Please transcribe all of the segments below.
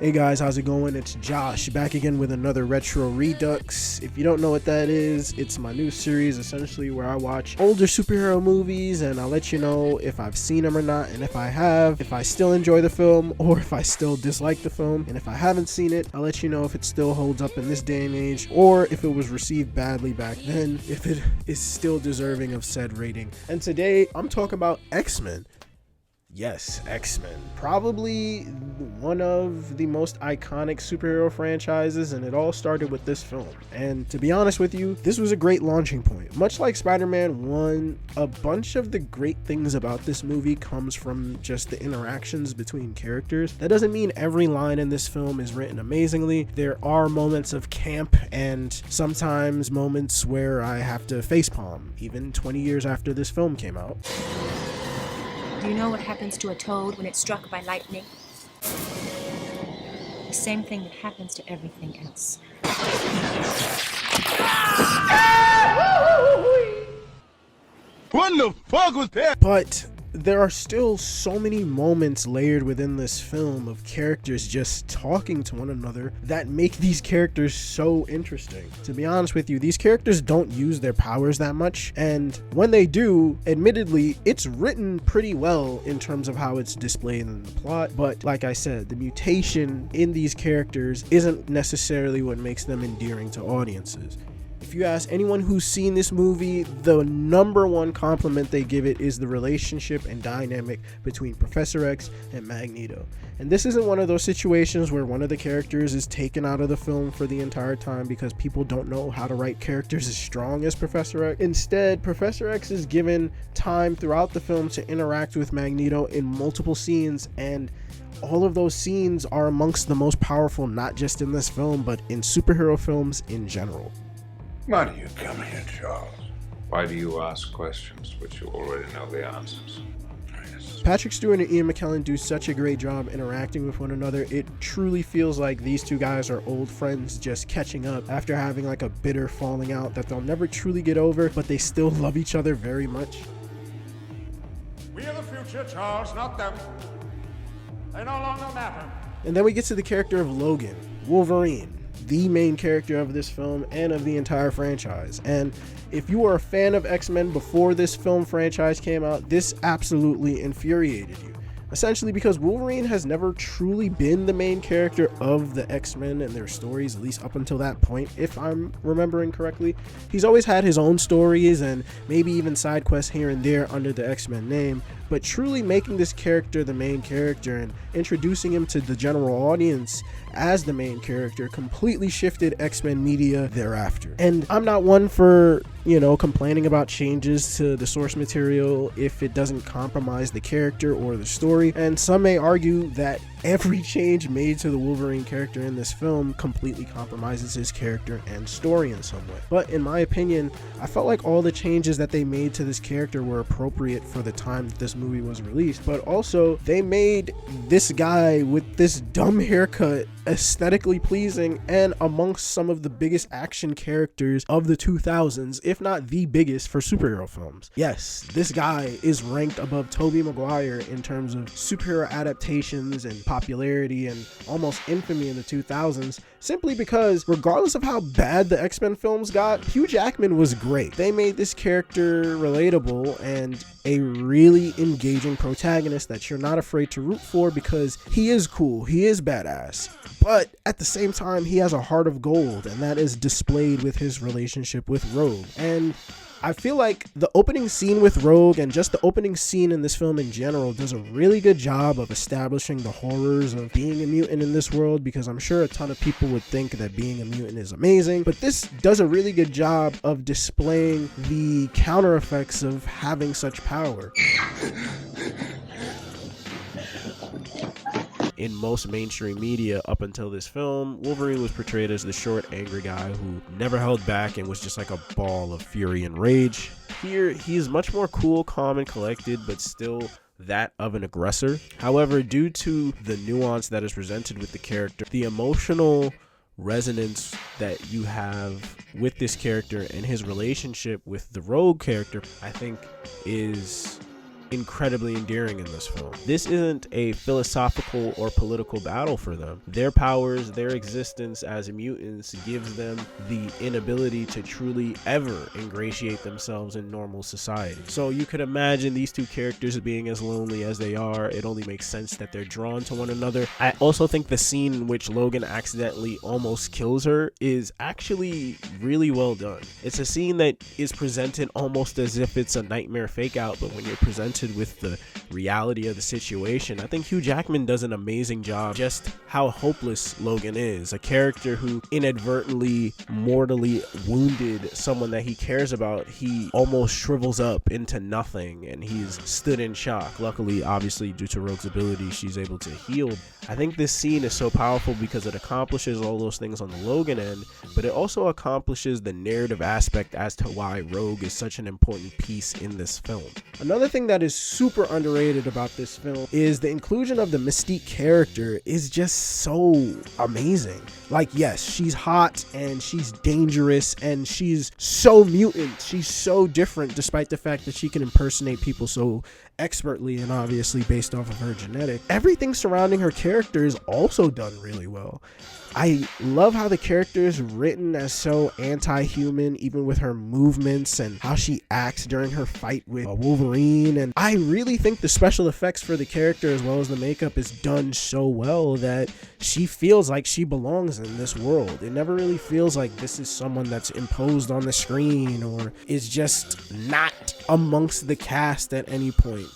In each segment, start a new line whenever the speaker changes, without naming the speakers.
Hey guys, how's it going? It's Josh back again with another retro Redux. If you don't know what that is, it's my new series essentially where I watch older superhero movies and I'll let you know if I've seen them or not, and if I have, if I still enjoy the film or if I still dislike the film. And if I haven't seen it, I'll let you know if it still holds up in this day and age or if it was received badly back then, if it is still deserving of said rating. And today I'm talking about X-Men. Yes, X-Men. Probably one of the most iconic superhero franchises, and it all started with this film. And to be honest with you, this was a great launching point. Much like Spider-Man 1, a bunch of the great things about this movie comes from just the interactions between characters. That doesn't mean every line in this film is written amazingly. There are moments of camp and sometimes moments where I have to facepalm, even 20 years after this film came out.
Do you know what happens to a toad when it's struck by lightning? The same thing that happens to everything else.
What the fuck was that?
But there are still so many moments layered within this film of characters just talking to one another that make these characters so interesting. To be honest with you, these characters don't use their powers that much, and when they do, admittedly, it's written pretty well in terms of how it's displayed in the plot. But like I said, the mutation in these characters isn't necessarily what makes them endearing to audiences. If you ask anyone who's seen this movie, the number one compliment they give it is the relationship and dynamic between Professor X and Magneto. And this isn't one of those situations where one of the characters is taken out of the film for the entire time because people don't know how to write characters as strong as Professor X. Instead, Professor X is given time throughout the film to interact with Magneto in multiple scenes, and all of those scenes are amongst the most powerful, not just in this film, but in superhero films in general.
Why do you come here, Charles?
Why do you ask questions which you already know the answers?
Patrick Stewart and Ian McKellen do such a great job interacting with one another. It truly feels like these two guys are old friends just catching up after having like a bitter falling out that they'll never truly get over, but they still love each other very much.
We are the future, Charles, not them. They no longer matter.
And then we get to the character of Logan, Wolverine, the main character of this film and of the entire franchise. And if you were a fan of X-Men before this film franchise came out, this absolutely infuriated you. Essentially because Wolverine has never truly been the main character of the X-Men and their stories, at least up until that point, if I'm remembering correctly. He's always had his own stories and maybe even side quests here and there under the X-Men name, but truly making this character the main character and introducing him to the general audience as the main character completely shifted X-Men media thereafter. And I'm not one for, complaining about changes to the source material if it doesn't compromise the character or the story. And some may argue that every change made to the Wolverine character in this film completely compromises his character and story in some way. But in my opinion, I felt like all the changes that they made to this character were appropriate for the time that this movie was released. But also, they made this guy with this dumb haircut aesthetically pleasing and amongst some of the biggest action characters of the 2000s, if not the biggest for superhero films. Yes, this guy is ranked above Tobey Maguire in terms of superhero adaptations and popularity and almost infamy in the 2000s, simply because regardless of how bad the X-Men films got, Hugh Jackman was great. They made this character relatable and a really engaging protagonist that you're not afraid to root for because he is cool, he is badass, but at the same time he has a heart of gold, and that is displayed with his relationship with Rogue. And I feel like the opening scene with Rogue and just the opening scene in this film in general does a really good job of establishing the horrors of being a mutant in this world, because I'm sure a ton of people would think that being a mutant is amazing, but this does a really good job of displaying the counter effects of having such power. In most mainstream media up until this film, Wolverine was portrayed as the short, angry guy who never held back and was just like a ball of fury and rage. Here, he is much more cool, calm, and collected, but still that of an aggressor. However, due to the nuance that is presented with the character, the emotional resonance that you have with this character and his relationship with the Rogue character, I think is incredibly endearing in this film. This isn't a philosophical or political battle for them. Their powers, their existence as mutants gives them the inability to truly ever ingratiate themselves in normal society. So you could imagine these two characters being as lonely as they are. It only makes sense that they're drawn to one another. I also think the scene in which Logan accidentally almost kills her is actually really well done. It's a scene that is presented almost as if it's a nightmare fake out, but when you're presented with the reality of the situation, I think Hugh Jackman does an amazing job just how hopeless Logan is. A character who inadvertently mortally wounded someone that he cares about. He almost shrivels up into nothing and he's stood in shock. Luckily, obviously, due to Rogue's ability, she's able to heal. I think this scene is so powerful because it accomplishes all those things on the Logan end, but it also accomplishes the narrative aspect as to why Rogue is such an important piece in this film. Another thing that is super underrated about this film is the inclusion of the Mystique character is just so amazing. Like, yes, she's hot and she's dangerous and she's so mutant. She's so different despite the fact that she can impersonate people so expertly and obviously based off of her genetic. Everything surrounding her character is also done really well. I love how the character is written as so anti-human, even with her movements and how she acts during her fight with Wolverine. And I really think the special effects for the character as well as the makeup is done so well that she feels like she belongs in this world. It never really feels like this is someone that's imposed on the screen or is just not amongst the cast at any point.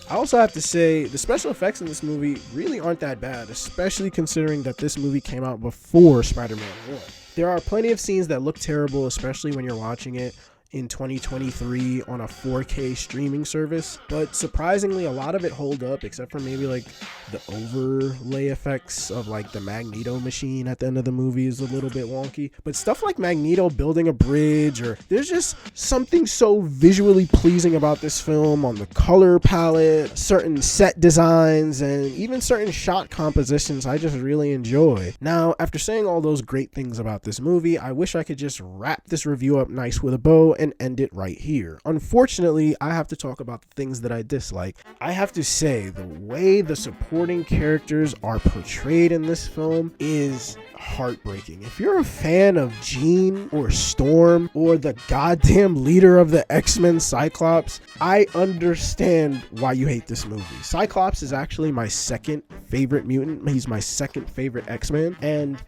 I also have to say the special effects in this movie really aren't that bad, especially considering that this movie came out before Spider-Man 1. There are plenty of scenes that look terrible, especially when you're watching it in 2023 on a 4K streaming service, but surprisingly a lot of it hold up except for maybe like the overlay effects of like the Magneto machine at the end of the movie is a little bit wonky. But stuff like Magneto building a bridge, or there's just something so visually pleasing about this film on the color palette, certain set designs, and even certain shot compositions I just really enjoy. Now, after saying all those great things about this movie, I wish I could just wrap this review up nice with a bow and end it right here. Unfortunately, I have to talk about the things that I dislike. I have to say the way the supporting characters are portrayed in this film is heartbreaking. If you're a fan of Jean or Storm or the goddamn leader of the X-Men, Cyclops, I understand why you hate this movie. Cyclops is actually my second favorite mutant. He's my second favorite X-Men, and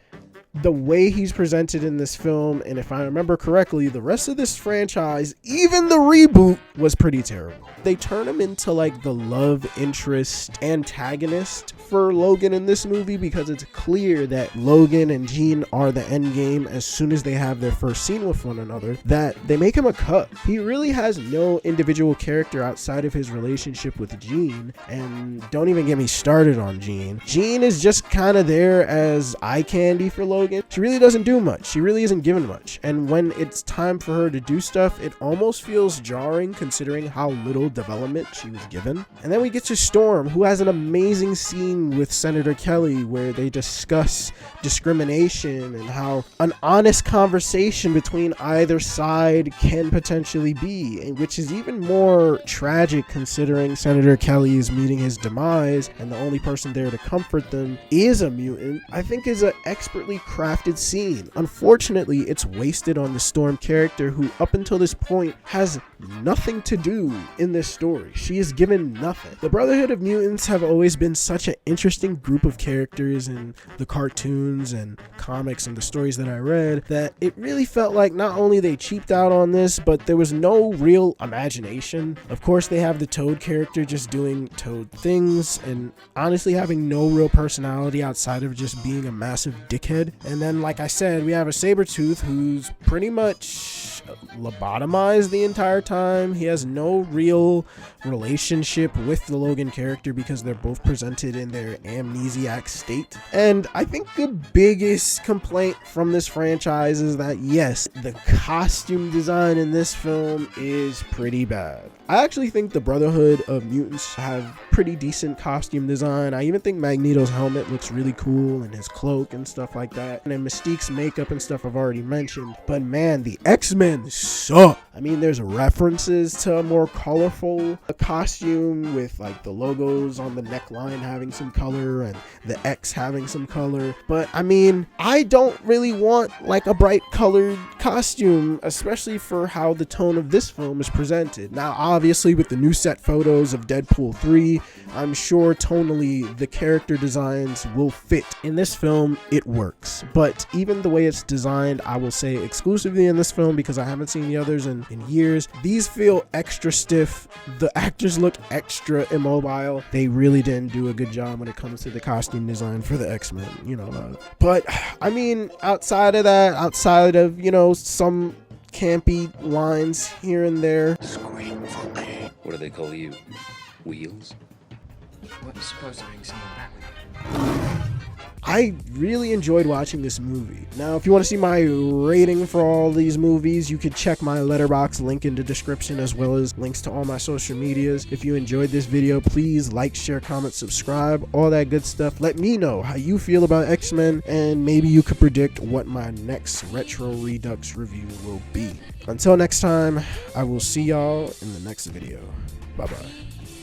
the way he's presented in this film, and if I remember correctly, the rest of this franchise, even the reboot, was pretty terrible. They turn him into like the love interest antagonist for Logan in this movie because it's clear that Logan and Jean are the end game as soon as they have their first scene with one another, that they make him a cup. He really has no individual character outside of his relationship with Jean, and don't even get me started on Jean. Jean is just kind of there as eye candy for Logan. She really doesn't do much. She really isn't given much. And when it's time for her to do stuff, it almost feels jarring considering how little development she was given. And then we get to Storm, who has an amazing scene with Senator Kelly where they discuss discrimination and how an honest conversation between either side can potentially be, and which is even more tragic considering Senator Kelly is meeting his demise and the only person there to comfort them is a mutant. I think is an expertly crafted scene. Unfortunately, it's wasted on the Storm character, who up until this point has nothing to do in this story. She is given nothing. The Brotherhood of Mutants have always been such an interesting group of characters in the cartoons and comics and the stories that I read that it really felt like not only they cheaped out on this, but there was no real imagination. Of course, they have the Toad character just doing Toad things and honestly having no real personality outside of just being a massive dickhead. And then, like I said, we have a Sabretooth who's pretty much lobotomized the entire time. He has no real relationship with the Logan character because they're both presented in their amnesiac state. And I think the biggest complaint from this franchise is that, yes, the costume design in this film is pretty bad. I actually think the Brotherhood of Mutants have pretty decent costume design. I even think Magneto's helmet looks really cool and his cloak and stuff like that. that. And then Mystique's makeup and stuff I've already mentioned. But man, the X-Men suck. I mean, there's references to a more colorful costume with like the logos on the neckline having some color and the X having some color. But I mean, I don't really want like a bright colored costume, especially for how the tone of this film is presented. Now, obviously, with the new set photos of Deadpool 3, I'm sure tonally the character designs will fit. In this film, it works. But even the way it's designed, I will say exclusively in this film, because I haven't seen the others in years, these feel extra stiff. The actors look extra immobile. They really didn't do a good job when it comes to the costume design for the X-Men, you know. But I mean, outside of that, outside of, you know, some campy lines here and there.
Scream for me.
What do they call you? Wheels?
What's supposed to bring someone back with you?
I really enjoyed watching this movie. Now, if you want to see my rating for all these movies, you can check my Letterboxd link in the description, as well as links to all my social medias. If you enjoyed this video, please like, share, comment, subscribe, all that good stuff. Let me know how you feel about X-Men, and maybe you could predict what my next Retro Redux review will be. Until next time, I will see y'all in the next video. Bye-bye.